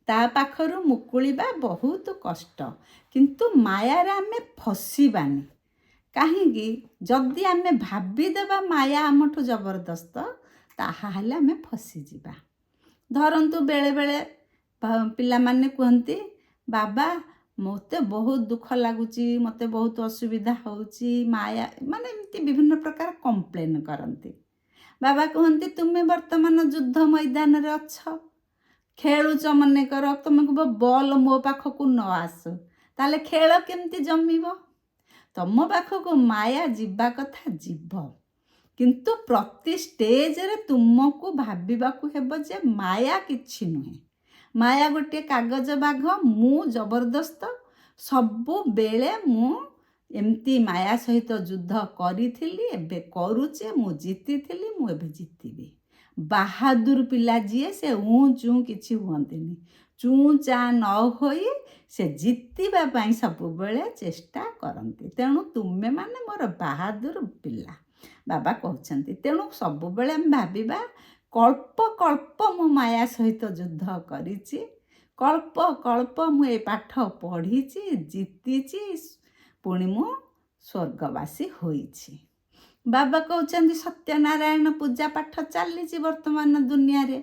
ତା ପାଖରୁ ମୁକୁଳିବା ବହୁତ କଷ୍ଟ, କିନ୍ତୁ ମାୟାରେ ଆମେ ଫସିବାନି। କାହିଁକି? ଯଦି ଆମେ ଭାବିଦେବା ମାୟା ଆମଠୁ ଜବରଦସ୍ତ, ତାହେଲେ ଆମେ ଫସିଯିବା। ଧରନ୍ତୁ ବେଳେବେଳେ ପିଲାମାନେ କୁହନ୍ତି, ବାବା ମୋତେ ବହୁତ ଦୁଃଖ ଲାଗୁଛି, ମୋତେ ବହୁତ ଅସୁବିଧା ହେଉଛି, ମାୟା, ମାନେ ଏମିତି ବିଭିନ୍ନ ପ୍ରକାର କମ୍ପ୍ଲେନ୍ କରନ୍ତି। ବାବା କୁହନ୍ତି ତୁମେ ବର୍ତ୍ତମାନ ଯୁଦ୍ଧ ମଇଦାନରେ ଅଛ, ଖେଳୁଛ, ମନେକର ତୁମକୁ ବଲ୍ ମୋ ପାଖକୁ ନ ଆସୁ, ତାହେଲେ ଖେଳ କେମିତି ଜମିବ? ତମ ପାଖକୁ ମାୟା ଯିବା କଥା ଯିବ, କିନ୍ତୁ ପ୍ରତି ଷ୍ଟେଜରେ ତୁମକୁ ଭାବିବାକୁ ହେବ ଯେ ମାୟା କିଛି ନୁହେଁ, ମାୟା ଗୋଟିଏ କାଗଜ ବାଘ, ମୁଁ ଜବରଦସ୍ତ, ସବୁବେଳେ ମୁଁ ଏମିତି ମାୟା ସହିତ ଯୁଦ୍ଧ କରିଥିଲି, ଏବେ କରୁଛି, ମୁଁ ଜିତିଥିଲି, ମୁଁ ଏବେ ଜିତିବି। ବାହାଦୁର ପିଲା ଯିଏ ସେ ଚୁଁ କିଛି ହୁଅନ୍ତିନି, ଚୁଁ ଚାଁ ନ ହୋଇ ସେ ଜିତିବା ପାଇଁ ସବୁବେଳେ ଚେଷ୍ଟା କରନ୍ତି। ତେଣୁ ତୁମେମାନେ ମୋର ବାହାଦୁର ପିଲା, ବାବା କହୁଛନ୍ତି। ତେଣୁ ସବୁବେଳେ ଆମେ ଭାବିବା କଳ୍ପ ମୁଁ ମାୟା ସହିତ ଯୁଦ୍ଧ କରିଛି, କଳ୍ପ ମୁଁ ଏ ପାଠ ପଢ଼ିଛି, ଜିତିଛି, ପୁଣି ମୁଁ ସ୍ୱର୍ଗବାସୀ ହୋଇଛି। ବାବା କହୁଛନ୍ତି ସତ୍ୟନାରାୟଣ ପୂଜା ପାଠ ଚାଲିଛି ବର୍ତ୍ତମାନ ଦୁନିଆରେ,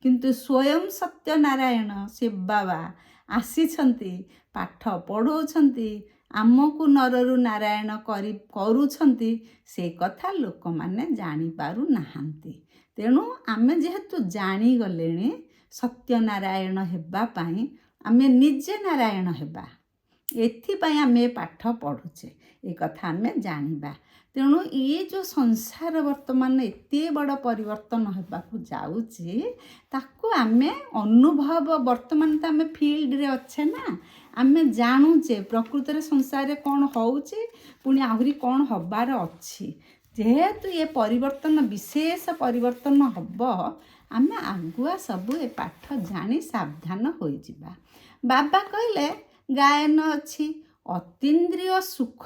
କିନ୍ତୁ ସ୍ୱୟଂ ସତ୍ୟନାରାୟଣ ଶିବ ବାବା ଆସିଛନ୍ତି, ପାଠ ପଢ଼ଉଛନ୍ତି, ଆମକୁ ନରରୁ ନାରାୟଣ କରୁଛନ୍ତି, ସେ କଥା ଲୋକମାନେ ଜାଣିପାରୁନାହାନ୍ତି। ତେଣୁ ଆମେ ଯେହେତୁ ଜାଣିଗଲେଣି ସତ୍ୟନାରାୟଣ ହେବା ପାଇଁ, ଆମେ ନିଜେ ନାରାୟଣ ହେବା, ଏଥିପାଇଁ ଆମେ ପାଠ ପଢ଼ୁଛେ, ଏ କଥା ଆମେ ଜାଣିବା। ତେଣୁ ଇଏ ଯେଉଁ ସଂସାର ବର୍ତ୍ତମାନ ଏତେ ବଡ଼ ପରିବର୍ତ୍ତନ ହେବାକୁ ଯାଉଛି, ତାକୁ ଆମେ ଅନୁଭବ, ବର୍ତ୍ତମାନ ତ ଆମେ ଫିଲ୍ଡରେ ଅଛେ ନା, ଆମେ ଜାଣୁଛେ ପ୍ରକୃତରେ ସଂସାରରେ କ'ଣ ହେଉଛି, ପୁଣି ଆହୁରି କ'ଣ ହେବାର ଅଛି। ଯେହେତୁ ଏ ପରିବର୍ତ୍ତନ ବିଶେଷ ପରିବର୍ତ୍ତନ ହେବ, ଆମେ ଆଗୁଆ ସବୁ ଏ ପାଠ ଜାଣି ସାବଧାନ ହୋଇଯିବା। ବାବା କହିଲେ ଗାୟନ ଅଛି, ଅତୀନ୍ଦ୍ରିୟ ସୁଖ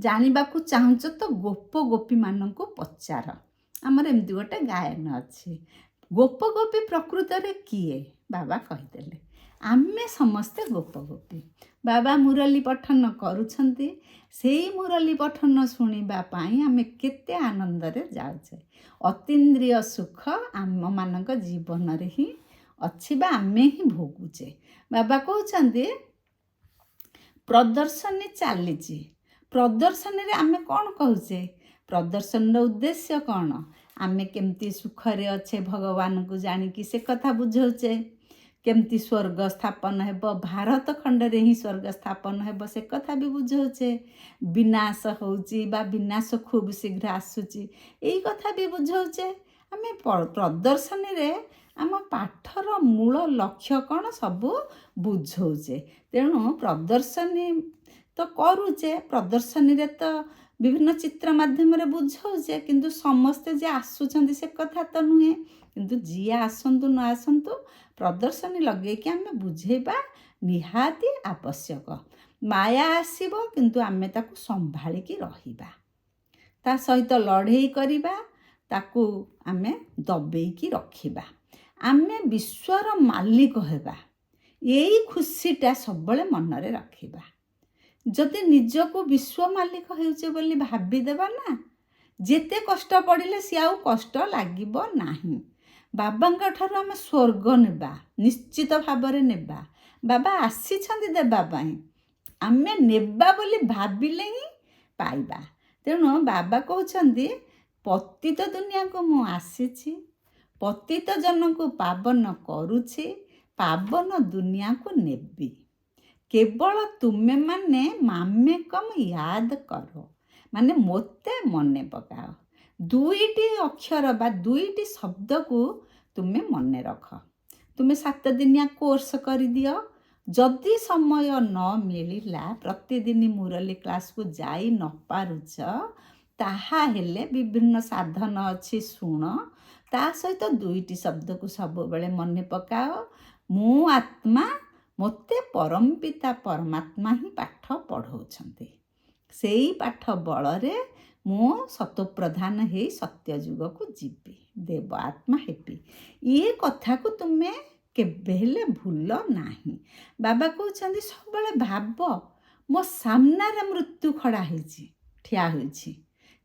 ଜାଣିବାକୁ ଚାହୁଁଛ ତ ଗୋପ ଗୋପୀମାନଙ୍କୁ ପଚାର। ଆମର ଏମିତି ଗୋଟେ ଗାୟନ ଅଛି। ଗୋପ ଗୋପୀ ପ୍ରକୃତରେ କିଏ? ବାବା କହିଦେଲେ ଆମେ ସମସ୍ତେ ଗୋପ ଗୋପୀ। ବାବା ମୁରଲୀ ପଠନ କରୁଛନ୍ତି, ସେଇ ମୁରଲୀ ପଠନ ଶୁଣିବା ପାଇଁ ଆମେ କେତେ ଆନନ୍ଦରେ ଯାଉଛେ। ଅତୀନ୍ଦ୍ରିୟ ସୁଖ ଆମମାନଙ୍କ ଜୀବନରେ ହିଁ ଅଛି ବା ଆମେ ହିଁ ଭୋଗୁଛେ। ବାବା କହୁଛନ୍ତି ପ୍ରଦର୍ଶନୀ ଚାଲିଛି, ପ୍ରଦର୍ଶନୀରେ ଆମେ କ'ଣ କହୁଛେ? ପ୍ରଦର୍ଶନୀର ଉଦ୍ଦେଶ୍ୟ କ'ଣ? ଆମେ କେମିତି ସୁଖରେ ଅଛେ ଭଗବାନଙ୍କୁ ଜାଣିକି ସେ କଥା ବୁଝଉଛେ, କେମିତି ସ୍ୱର୍ଗ ସ୍ଥାପନ ହେବ, ଭାରତ ଖଣ୍ଡରେ ହିଁ ସ୍ୱର୍ଗ ସ୍ଥାପନ ହେବ ସେ କଥା ବି ବୁଝଉଛେ। ବିନାଶ ହେଉଛି ବା ବିନାଶ ଖୁବ୍ ଶୀଘ୍ର ଆସୁଛି, ଏଇ କଥା ବି ବୁଝଉଛେ। ଆମେ ପ୍ରଦର୍ଶନୀରେ ଆମ ପାଠର ମୂଳ ଲକ୍ଷ୍ୟ କ'ଣ ସବୁ ବୁଝଉଛେ। ତେଣୁ ପ୍ରଦର୍ଶନୀ ତ କରୁଛେ, ପ୍ରଦର୍ଶନୀରେ ତ ବିଭିନ୍ନ ଚିତ୍ର ମାଧ୍ୟମରେ ବୁଝଉଛେ, କିନ୍ତୁ ସମସ୍ତେ ଯେ ଆସୁଛନ୍ତି ସେ କଥା ତ ନୁହେଁ। କିନ୍ତୁ ଯିଏ ଆସନ୍ତୁ ନ ଆସନ୍ତୁ ପ୍ରଦର୍ଶନୀ ଲଗେଇକି ଆମେ ବୁଝେଇବା ନିହାତି ଆବଶ୍ୟକ। ମାୟା ଆସିବ, କିନ୍ତୁ ଆମେ ତାକୁ ସମ୍ଭାଳିକି ରହିବା, ତା ସହିତ ଲଢ଼େଇ କରିବା, ତାକୁ ଆମେ ଦବେଇକି ରଖିବା। ଆମେ ବିଶ୍ୱର ମାଲିକ ହେବା, ଏଇ ଖୁସିଟା ସବୁବେଳେ ମନରେ ରଖିବା। ଯଦି ନିଜକୁ ବିଶ୍ୱ ମାଲିକ ହେଉଛେ ବୋଲି ଭାବିଦେବା ନା, ଯେତେ କଷ୍ଟ ପଡ଼ିଲେ ସିଏ ଆଉ କଷ୍ଟ ଲାଗିବ ନାହିଁ। ବାବାଙ୍କ ଠାରୁ ଆମେ ସ୍ୱର୍ଗ ନେବା, ନିଶ୍ଚିତ ଭାବରେ ନେବା। ବାବା ଆସିଛନ୍ତି ଦେବା ପାଇଁ, ଆମେ ନେବା ବୋଲି ଭାବିଲେ ହିଁ ପାଇବା। ତେଣୁ ବାବା କହୁଛନ୍ତି ପତିତ ଦୁନିଆକୁ ମୁଁ ଆସିଛି, ପତିତ ଜନକୁ ପାବନ କରୁଛି, ପାବନ ଦୁନିଆକୁ ନେବି। କେବଳ ତୁମେମାନେ ମାମେକମ୍ ୟାଦ କର, ମାନେ ମୋତେ ମନେ ପକାଅ। ଦୁଇଟି ଅକ୍ଷର ବା ଦୁଇଟି ଶବ୍ଦକୁ ତୁମେ ମନେ ରଖ। ତୁମେ 7 ଦିନିଆ କୋର୍ସ କରିଦିଅ। ଯଦି ସମୟ ନ ମିଳିଲା, ପ୍ରତିଦିନ ମୁରଲି କ୍ଲାସ୍କୁ ଯାଇ ନ ପାରୁଛ, ତାହେଲେ ବିଭିନ୍ନ ସାଧନ ଅଛି, ଶୁଣ। ତା ସହିତ ଦୁଇଟି ଶବ୍ଦକୁ ସବୁବେଳେ ମନେ ପକାଅ। ମୁଁ ଆତ୍ମା, ମୋତେ ପରମପିତା ପରମାତ୍ମା ହିଁ ପାଠ ପଢ଼ଉଛନ୍ତି। ସେଇ ପାଠ ବଳରେ ମୁଁ ସତୋପ୍ରଧାନ ହେଇ ସତ୍ୟଯୁଗକୁ ଯିବି, ଦେବ ଆତ୍ମା ହେବି। ଇଏ କଥାକୁ ତୁମେ କେବେ ହେଲେ ଭୁଲ ନାହିଁ। ବାବା କହୁଛନ୍ତି ସବୁବେଳେ ଭାବ, ମୋ ସାମ୍ନାରେ ମୃତ୍ୟୁ ଖଡ଼ା ହେଇଛି, ଠିଆ ହୋଇଛି।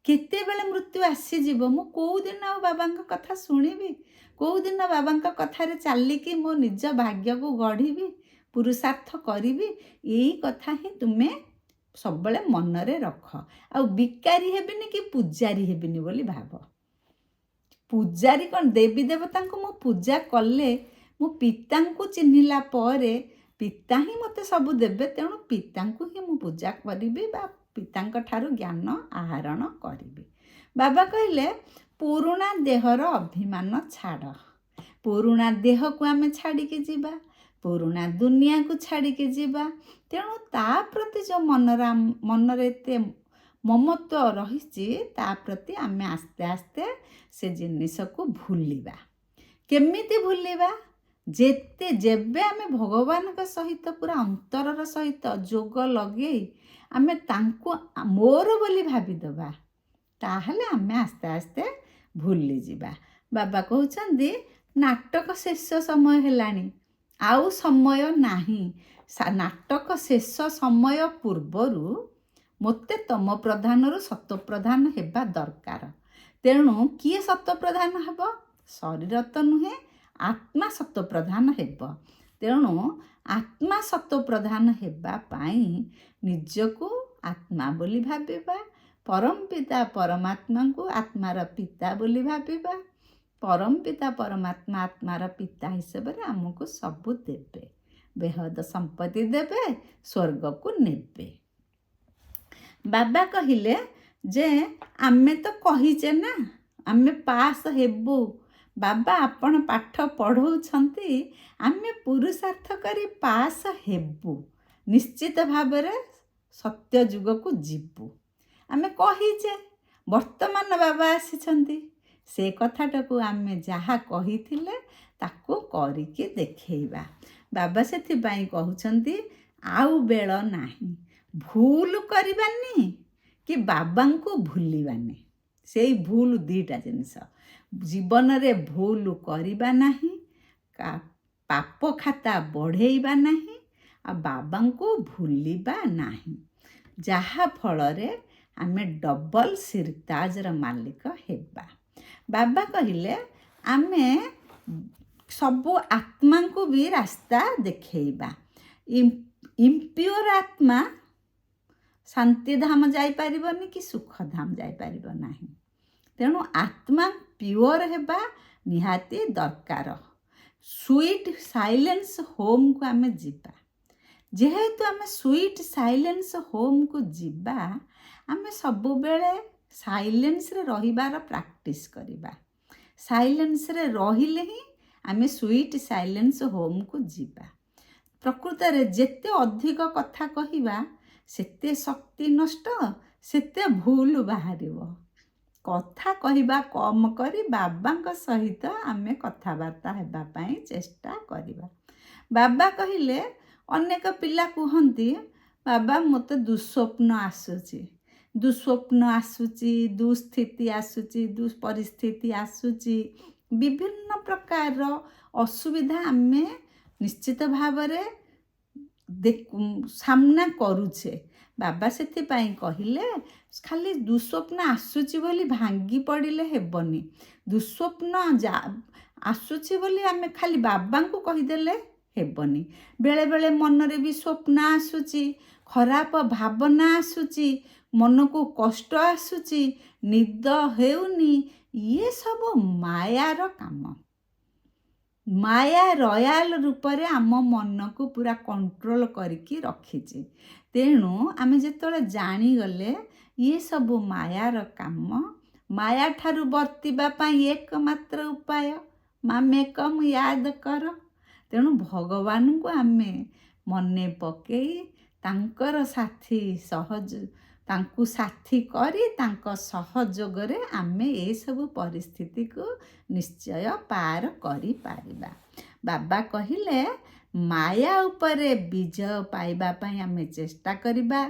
କେତେବେଳେ ମୃତ୍ୟୁ ଆସିଯିବ, ମୁଁ କେଉଁଦିନ ଆଉ ବାବାଙ୍କ କଥା ଶୁଣିବି? କେଉଁଦିନ ବାବାଙ୍କ କଥାରେ ଚାଲିକି ମୋ ନିଜ ଭାଗ୍ୟକୁ ଗଢ଼ିବି, ପୁରୁଷାର୍ଥ କରିବି? ଏଇ କଥା ହିଁ ତୁମେ ସବୁବେଳେ ମନରେ ରଖ। ଆଉ ବିକାରୀ ହେବିନି କି ପୂଜାରୀ ହେବିନି ବୋଲି ଭାବ। ପୂଜାରୀ କ'ଣ? ଦେବୀ ଦେବତାଙ୍କୁ ମୁଁ ପୂଜା କଲେ, ମୁଁ ପିତାଙ୍କୁ ଚିହ୍ନିଲା ପରେ ପିତା ହିଁ ମୋତେ ସବୁ ଦେବେ। ତେଣୁ ପିତାଙ୍କୁ ହିଁ ମୁଁ ପୂଜା କରିବି ବା ପିତାଙ୍କ ଠାରୁ ଜ୍ଞାନ ଆହରଣ କରିବି। ବାବା କହିଲେ ପୁରୁଣା ଦେହର ଅଭିମାନ ଛାଡ଼। ପୁରୁଣା ଦେହକୁ ଆମେ ଛାଡ଼ିକି ଯିବା, ପୁରୁଣା ଦୁନିଆକୁ ଛାଡ଼ିକି ଯିବା। ତେଣୁ ତା ପ୍ରତି ଯେଉଁ ମନରେ ଏତେ ମମତ୍ୱ ରହିଛି, ତା ପ୍ରତି ଆମେ ଆସ୍ତେ ଆସ୍ତେ ସେ ଜିନିଷକୁ ଭୁଲିବା। କେମିତି ଭୁଲିବା? ଯେବେ ଆମେ ଭଗବାନଙ୍କ ସହିତ ପୁରା ଅନ୍ତରର ସହିତ ଯୋଗ ଲଗେଇ ଆମେ ତାଙ୍କୁ ମୋର ବୋଲି ଭାବିଦେବା, ତାହେଲେ ଆମେ ଆସ୍ତେ ଆସ୍ତେ ଭୁଲିଯିବା। ବାବା କହୁଛନ୍ତି ନାଟକ ଶେଷ ସମୟ ହେଲାଣି, ଆଉ ସମୟ ନାହିଁ। ନାଟକ ଶେଷ ସମୟ ପୂର୍ବରୁ ମୋତେ ତମ ପ୍ରଧାନରୁ ସତ୍ୱପ୍ରଧାନ ହେବା ଦରକାର। ତେଣୁ କିଏ ସତ୍ୱପ୍ରଧାନ ହେବ? ଶରୀର ତ ନୁହେଁ, ଆତ୍ମା ସତ୍ୱପ୍ରଧାନ ହେବ। ତେଣୁ ଆତ୍ମା ସତ୍ୱପ୍ରଧାନ ହେବା ପାଇଁ ନିଜକୁ ଆତ୍ମା ବୋଲି ଭାବିବା, ପରମପିତା ପରମାତ୍ମାଙ୍କୁ ଆତ୍ମାର ପିତା ବୋଲି ଭାବିବା। ପରମପିତା ପରମାତ୍ମା ଆତ୍ମାର ପିତା ହିସାବରେ ଆମକୁ ସବୁ ଦେବେ, ବେହଦ ସମ୍ପତ୍ତି ଦେବେ, ସ୍ୱର୍ଗକୁ ନେବେ। ବାବା କହିଲେ ଯେ ଆମେ ତ କହିଛେ ନା ଆମେ ପାସ୍ ହେବୁ। ବାବା ଆପଣ ପାଠ ପଢ଼ଉଛନ୍ତି, ଆମେ ପୁରୁଷାର୍ଥ କରି ପାସ୍ ହେବୁ, ନିଶ୍ଚିତ ଭାବରେ ସତ୍ୟ ଯୁଗକୁ ଯିବୁ। ଆମେ କହିଛେ, ବର୍ତ୍ତମାନ ବାବା ଆସିଛନ୍ତି, ସେ କଥାଟାକୁ ଆମେ ଯାହା କହିଥିଲେ ତାକୁ କରିକି ଦେଖେଇବା। ବାବା ସେଥିପାଇଁ କହୁଛନ୍ତି ଆଉ ବେଳ ନାହିଁ। ଭୁଲ କରିବାନି କି ବାବାଙ୍କୁ ଭୁଲିବାନି। ସେଇ ଭୁଲ ଦୁଇଟା ଜିନିଷ। ଜୀବନରେ ଭୁଲ କରିବା ନାହିଁ, ପାପ ଖାତା ବଢ଼େଇବା ନାହିଁ, ଆଉ ବାବାଙ୍କୁ ଭୁଲିବା ନାହିଁ, ଯାହା ଫଳରେ ଆମେ ଡବଲ ସିରତାଜର ମାଲିକ ହେବା। ବାବା କହିଲେ ଆମେ ସବୁ ଆତ୍ମାଙ୍କୁ ବି ରାସ୍ତା ଦେଖେଇବା। ଇମ୍ପିଓର ଆତ୍ମା ଶାନ୍ତିଧାମ ଯାଇପାରିବନି କି ସୁଖଧାମ ଯାଇପାରିବ ନାହିଁ। ତେଣୁ ଆତ୍ମା ପିଓର ହେବା ନିହାତି ଦରକାର। ସୁଇଟ୍ ସାଇଲେନ୍ସ ହୋମକୁ ଆମେ ଯିବା। ଯେହେତୁ ଆମେ ସୁଇଟ୍ ସାଇଲେନ୍ସ ହୋମକୁ ଯିବା, ଆମେ ସବୁବେଳେ ସାଇଲେନ୍ସରେ ରହିବାର ପ୍ରାକ୍ଟିସ୍ କରିବା। ସାଇଲେନ୍ସରେ ରହିଲେ ହିଁ ଆମେ ସୁଇଟ୍ ସାଇଲେନ୍ସ ହୋମ୍କୁ ଯିବା। ପ୍ରକୃତରେ ଯେତେ ଅଧିକ କଥା କହିବା ସେତେ ଶକ୍ତି ନଷ୍ଟ, ସେତେ ଭୁଲ ବାହାରିବ। କଥା କହିବା କମ୍ କରି ବାବାଙ୍କ ସହିତ ଆମେ କଥାବାର୍ତ୍ତା ହେବା ପାଇଁ ଚେଷ୍ଟା କରିବା। ବାବା କହିଲେ, ଅନେକ ପିଲା କୁହନ୍ତି, ବାବା ମୋତେ ଦୁଃସ୍ୱପ୍ନ ଆସୁଛି, ଦୁଃସ୍ୱପ୍ନ ଆସୁଛି, ଦୁଃସ୍ଥିତି ଆସୁଛି, ଦୁଃପରିସ୍ଥିତି ଆସୁଛି, ବିଭିନ୍ନ ପ୍ରକାରର ଅସୁବିଧା ଆମେ ନିଶ୍ଚିତ ଭାବରେ ସାମ୍ନା କରୁଛେ। ବାବା ସେଥିପାଇଁ କହିଲେ, ଖାଲି ଦୁଃସ୍ୱପ୍ନ ଆସୁଛି ବୋଲି ଭାଙ୍ଗି ପଡ଼ିଲେ ହେବନି। ଦୁଃସ୍ୱପ୍ନ ଆସୁଛି ବୋଲି ଆମେ ଖାଲି ବାବାଙ୍କୁ କହିଦେଲେ ହେବନି। ବେଳେବେଳେ ମନରେ ବି ସ୍ୱପ୍ନ ଆସୁଛି, ଖରାପ ଭାବନା ଆସୁଛି, ମନକୁ କଷ୍ଟ ଆସୁଛି, ନିଦ ହେଉନି। ଇଏ ସବୁ ମାୟାର କାମ। ମାୟା ରୟାଲ ରୂପରେ ଆମ ମନକୁ ପୁରା କଣ୍ଟ୍ରୋଲ କରିକି ରଖିଛି। ତେଣୁ ଆମେ ଯେତେବେଳେ ଜାଣିଗଲେ ଇଏ ସବୁ ମାୟାର କାମ, ମାୟାଠାରୁ ବର୍ତ୍ତିବା ପାଇଁ ଏକମାତ୍ର ଉପାୟ ମାମେକମ୍ ୟାଦ କର। ତେଣୁ ଭଗବାନଙ୍କୁ ଆମେ ମନେ ପକେଇ ତାଙ୍କୁ ସାଥୀ କରି ତାଙ୍କ ସହଯୋଗରେ ଆମେ ଏସବୁ ପରିସ୍ଥିତିକୁ ନିଶ୍ଚୟ ପାର କରିପାରିବା। ବାବା କହିଲେ, ମାୟା ଉପରେ ବିଜୟ ପାଇବା ପାଇଁ ଆମେ ଚେଷ୍ଟା କରିବା।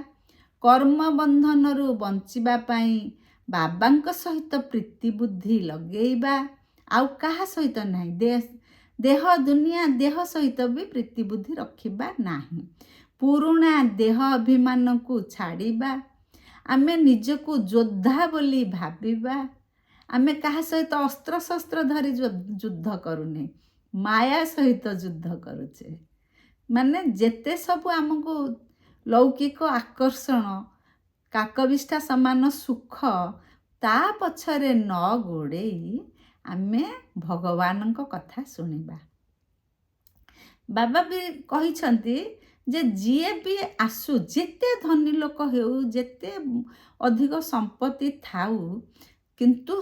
କର୍ମବନ୍ଧନରୁ ବଞ୍ଚିବା ପାଇଁ ବାବାଙ୍କ ସହିତ ପ୍ରୀତି ବୁଦ୍ଧି ଲଗେଇବା, ଆଉ କାହା ସହିତ ନାହିଁ। ଦେହ ଦୁନିଆ ଦେହ ସହିତ ବି ପ୍ରୀତି ବୁଦ୍ଧି ରଖିବା ନାହିଁ। ପୁରୁଣା ଦେହ ଅଭିମାନକୁ ଛାଡ଼ିବା। ଆମେ ନିଜକୁ ଯୋଦ୍ଧା ବୋଲି ଭାବିବା। ଆମେ କାହା ସହିତ ଅସ୍ତ୍ରଶସ୍ତ୍ର ଧରି ଯୁଦ୍ଧ କରୁନେ, ମାୟା ସହିତ ଯୁଦ୍ଧ କରୁଛେ। ମାନେ ଯେତେ ସବୁ ଆମକୁ ଲୌକିକ ଆକର୍ଷଣ, କାକବିଷ୍ଠା ସମାନ ସୁଖ, ତା ପଛରେ ନ ଗୋଡ଼େଇ ଆମେ ଭଗବାନଙ୍କ କଥା ଶୁଣିବା। ବାବା ବି କହିଛନ୍ତି ଯେ ଯିଏ ବି ଆସୁ, ଯେତେ ଧନୀ ଲୋକ ହେଉ, ଯେତେ ଅଧିକ ସମ୍ପତ୍ତି ଥାଉ, କିନ୍ତୁ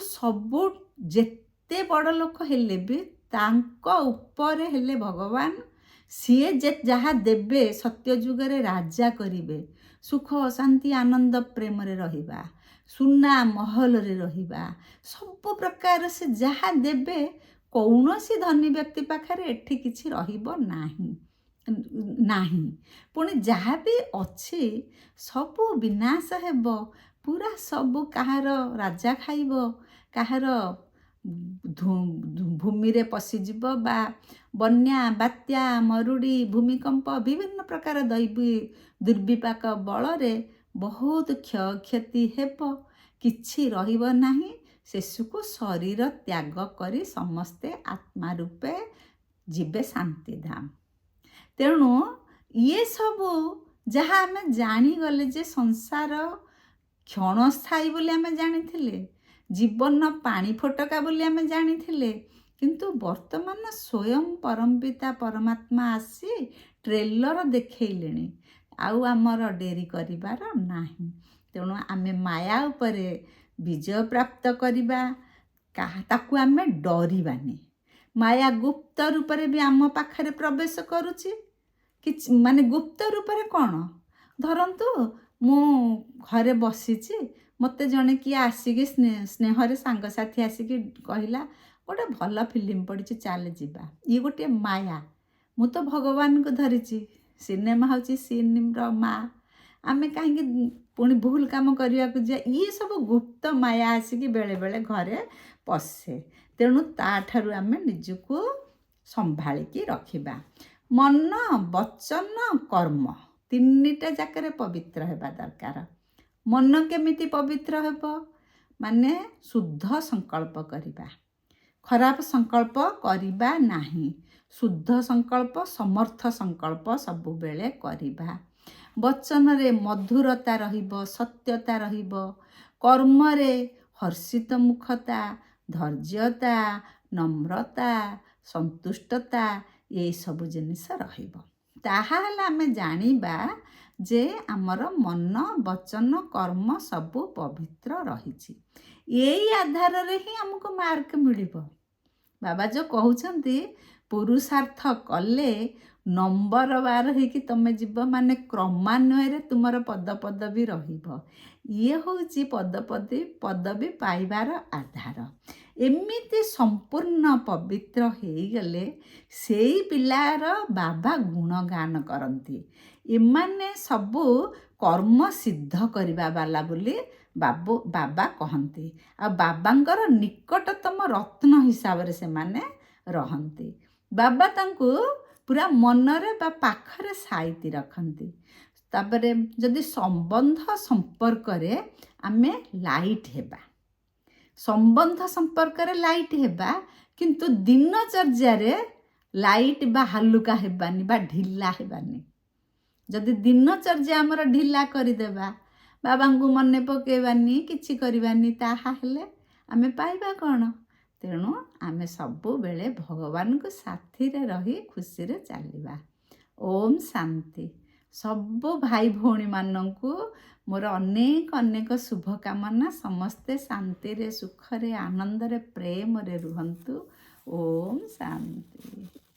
ଯେତେ ବଡ଼ ଲୋକ ହେଲେ ବି ତାଙ୍କ ଉପରେ ହେଲେ ଭଗବାନ। ସିଏ ଯାହା ଦେବେ ସତ୍ୟ ଯୁଗରେ ରାଜା କରିବେ। ସୁଖ ଶାନ୍ତି ଆନନ୍ଦ ପ୍ରେମରେ ରହିବା, ସୁନା ମହଲରେ ରହିବା, ସବୁ ପ୍ରକାର ସେ ଯାହା ଦେବେ, କୌଣସି ଧନୀ ବ୍ୟକ୍ତି ପାଖରେ ଏଠି କିଛି ରହିବ ନାହିଁ। ପୁଣି ଯାହା ବି ଅଛି ସବୁ ବିନାଶ ହେବ। ପୁରା ସବୁ କାହାର ରାଜା ଖାଇବ, କାହାର ଭୂମିରେ ପଶିଯିବ, ବା ବନ୍ୟା ବାତ୍ୟା ମରୁଡ଼ି ଭୂମିକମ୍ପ ବିଭିନ୍ନ ପ୍ରକାର ଦୈବୀ ଦୁର୍ବିପାକ ବଳରେ ବହୁତ କ୍ଷୟକ୍ଷତି ହେବ। କିଛି ରହିବ ନାହିଁ। ଶେଷକୁ ଶରୀର ତ୍ୟାଗ କରି ସମସ୍ତେ ଆତ୍ମା ରୂପେ ଯିବେ ଶାନ୍ତିଧାମ। ତେଣୁ ଇଏ ସବୁ ଯାହା ଆମେ ଜାଣିଗଲେ ଯେ ସଂସାର କ୍ଷଣସ୍ଥାୟୀ ବୋଲି ଆମେ ଜାଣିଥିଲେ, ଜୀବନ ପାଣି ଫୋଟକା ବୋଲି ଆମେ ଜାଣିଥିଲେ, କିନ୍ତୁ ବର୍ତ୍ତମାନ ସ୍ୱୟଂ ପରମପିତା ପରମାତ୍ମା ଆସି ଟ୍ରେଲର ଦେଖେଇଲେଣି। ଆଉ ଆମର ଡେରି କରିବାର ନାହିଁ। ତେଣୁ ଆମେ ମାୟା ଉପରେ ବିଜୟ ପ୍ରାପ୍ତ କରିବା। ତାକୁ ଆମେ ଡରିବାନି। ମାୟା ଗୁପ୍ତ ରୂପରେ ବି ଆମ ପାଖରେ ପ୍ରବେଶ କରୁଛି। ମାନେ ଗୁପ୍ତ ରୂପରେ କ'ଣ? ଧରନ୍ତୁ ମୁଁ ଘରେ ବସିଛି, ମୋତେ ଜଣେ କିଏ ଆସିକି ସ୍ନେହରେ ସାଙ୍ଗସାଥି ଆସିକି କହିଲା, ଗୋଟେ ଭଲ ଫିଲ୍ମ ପଡ଼ିଛି, ଚାଲେ ଯିବା। ଇଏ ଗୋଟିଏ ମାୟା। ମୁଁ ତ ଭଗବାନଙ୍କୁ ଧରିଛି। ସିନେମା ହେଉଛି ସିନେମାର ମା। ଆମେ କାହିଁକି ପୁଣି ଭୁଲ କାମ କରିବାକୁ ଯିବା? ଇଏ ସବୁ ଗୁପ୍ତ ମାୟା ଆସିକି ବେଳେବେଳେ ଘରେ ପଶେ। ତେଣୁ ତାଠାରୁ ଆମେ ନିଜକୁ ସମ୍ଭାଳିକି ରଖିବା। ମନ, ବଚନ, କର୍ମ ତିନିଟା ଯାକରେ ପବିତ୍ର ହେବା ଦରକାର। ମନ କେମିତି ପବିତ୍ର ହେବ? ମାନେ ଶୁଦ୍ଧ ସଂକଳ୍ପ କରିବା, ଖରାପ ସଂକଳ୍ପ କରିବା ନାହିଁ। ଶୁଦ୍ଧ ସଂକଳ୍ପ, ସମର୍ଥ ସଂକଳ୍ପ ସବୁବେଳେ କରିବା। ବଚନରେ ମଧୁରତା ରହିବ, ସତ୍ୟତା ରହିବ। କର୍ମରେ ହର୍ଷିତ ମୁଖତା, ଧୈର୍ଯ୍ୟତା, ନମ୍ରତା, ସନ୍ତୁଷ୍ଟତା, ଏସବୁ ଜିନିଷ ରହିବ। ତାହେଲେ ଆମେ ଜାଣିବା ଯେ ଆମର ମନ, ବଚନ, କର୍ମ ସବୁ ପବିତ୍ର ରହିଛି। ଏଇ ଆଧାରରେ ହିଁ ଆମକୁ ମାର୍କ ମିଳିବ। ବାବା ଯେଉଁ କହୁଛନ୍ତି ପୁରୁଷାର୍ଥ କଲେ ନମ୍ବରବାର ହେଇକି ତମେ ଯିବ, ମାନେ କ୍ରମାନ୍ୱୟରେ ତୁମର ପଦପଦବୀ ରହିବ। ଇଏ ହେଉଛି ପଦବୀ ପାଇବାର ଆଧାର। ଏମିତି ସମ୍ପୂର୍ଣ୍ଣ ପବିତ୍ର ହେଇଗଲେ ସେଇ ପିଲାର ବାବା ଗୁଣଗାନ କରନ୍ତି। ଏମାନେ ସବୁ କର୍ମ ସିଦ୍ଧ କରିବା ବାଲା ବୋଲି ବାବା କହନ୍ତି। ଆଉ ବାବାଙ୍କର ନିକଟତମ ରତ୍ନ ହିସାବରେ ସେମାନେ ରହନ୍ତି। ବାବା ତାଙ୍କୁ ପୁରା ମନରେ ବା ପାଖରେ ସାଇତି ରଖନ୍ତି। ତାପରେ ଯଦି ସମ୍ବନ୍ଧ ସମ୍ପର୍କରେ ଆମେ ଲାଇଟ୍ ହେବା, ସମ୍ବନ୍ଧ ସମ୍ପର୍କରେ ଲାଇଟ୍ ହେବା, କିନ୍ତୁ ଦିନଚର୍ଯ୍ୟାରେ ଲାଇଟ୍ ବା ହାଲୁକା ହେବାନି ବା ଢିଲା ହେବାନି। ଯଦି ଦିନଚର୍ଯ୍ୟା ଆମର ଢିଲା କରିଦେବା, ବାବାଙ୍କୁ ମନେ ପକାଇବାନି, କିଛି କରିବାନି, ତାହା ହେଲେ ଆମେ ପାଇବା କ'ଣ? ତେଣୁ ଆମେ ସବୁବେଳେ ଭଗବାନଙ୍କୁ ସାଥିରେ ରହି ଖୁସିରେ ଚାଲିବା। ଓମ୍ ଶାନ୍ତି। ସବୁ ଭାଇ ଭଉଣୀମାନଙ୍କୁ ମୋର ଅନେକ ଅନେକ ଶୁଭକାମନା। ସମସ୍ତେ ଶାନ୍ତିରେ, ସୁଖରେ, ଆନନ୍ଦରେ, ପ୍ରେମରେ ରୁହନ୍ତୁ। ଓମ୍ ଶାନ୍ତି।